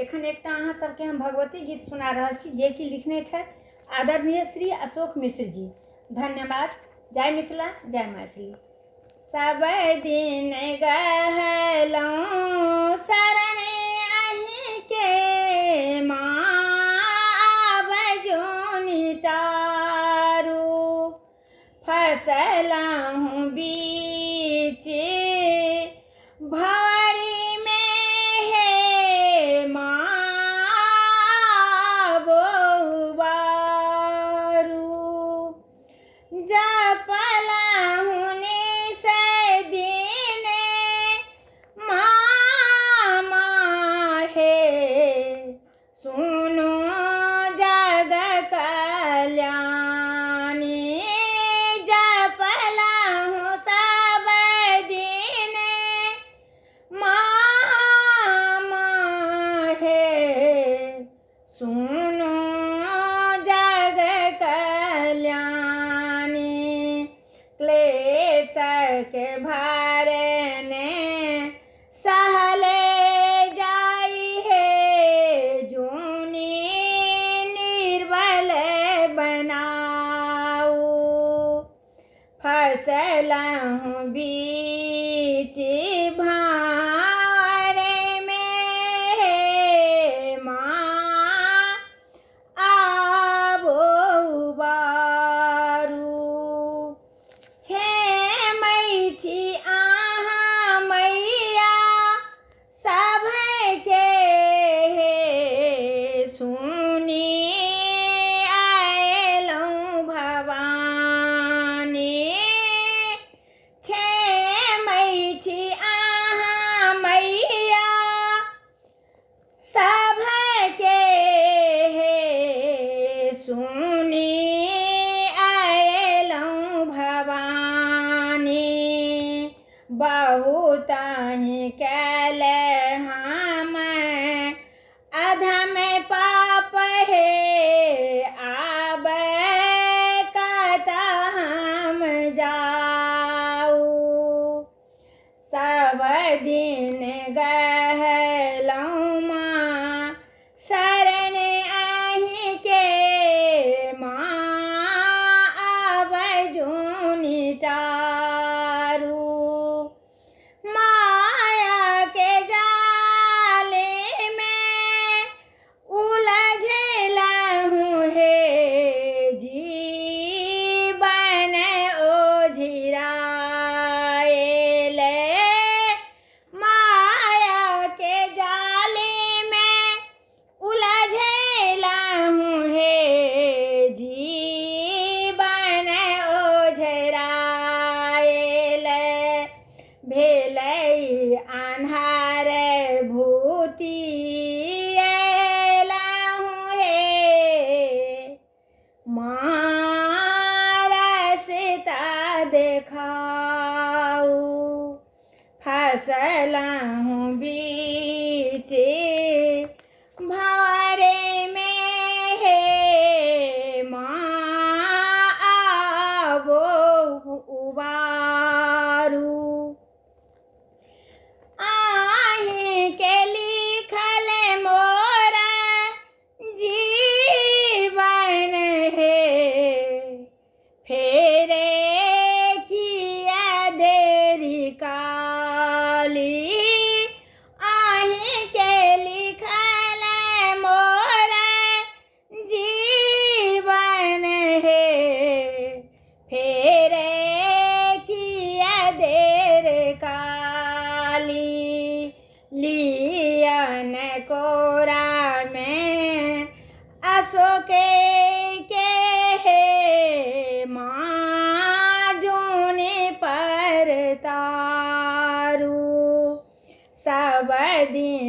एखन एकटा अहाँ सबके हम भगवती गीत सुना रहल छी जे कि लिखने छथि आदरणीय श्री अशोक मिश्र जी। धन्यवाद। जय मिथिला, जय मैथिली। सब दिन गहलौं शरण अहीं के माँ, आब जोनि तारू फसलहुँ बीच भंवरी में हे माँ, आबो बारू जपलहुँ निस दिन माँ हे, सुनो जग कल्याणी जपलहुँ सब दिन माँ हे, सुनो जग कल्याणी क्लेशक भारने सहले जाई हे, जोनि निर्बल बनाऊ फसलहुँ बीच भांवरे में हे माँ, आबो बारू छेमै छी अहाँ मैया सभके हे, सुनी अयलहुँ भवानी छेमै छी अहाँ मैया सभके हे, सुनी अयलहुँ भवानी बहुत ही कैले हम अधम पाप हे, आब कतऽ हम जाऊ सब दिन गहलौं माँ शरण अहीं के माँ, आब जोनि तारू माया के जाल में उलझलहुँ हे, जीवन ओझराएल माया के जाल में उलझलहुँ हे, जीवन ओझराएल भेलै अन्हार भूति अयलहुँ हे, माँ रास्ता देखाऊ फसलहुँ बीच भंवरे में हे माँ, आबो उबारू अहीं के लिखल मोर जीवन हे, फेरे किया देरी काली अहीं के लिखल मोर जीवन हे, फेरे किया देर काली लियन कोरा में अशोक के हे माँ, जोनि पर तारू सब दिन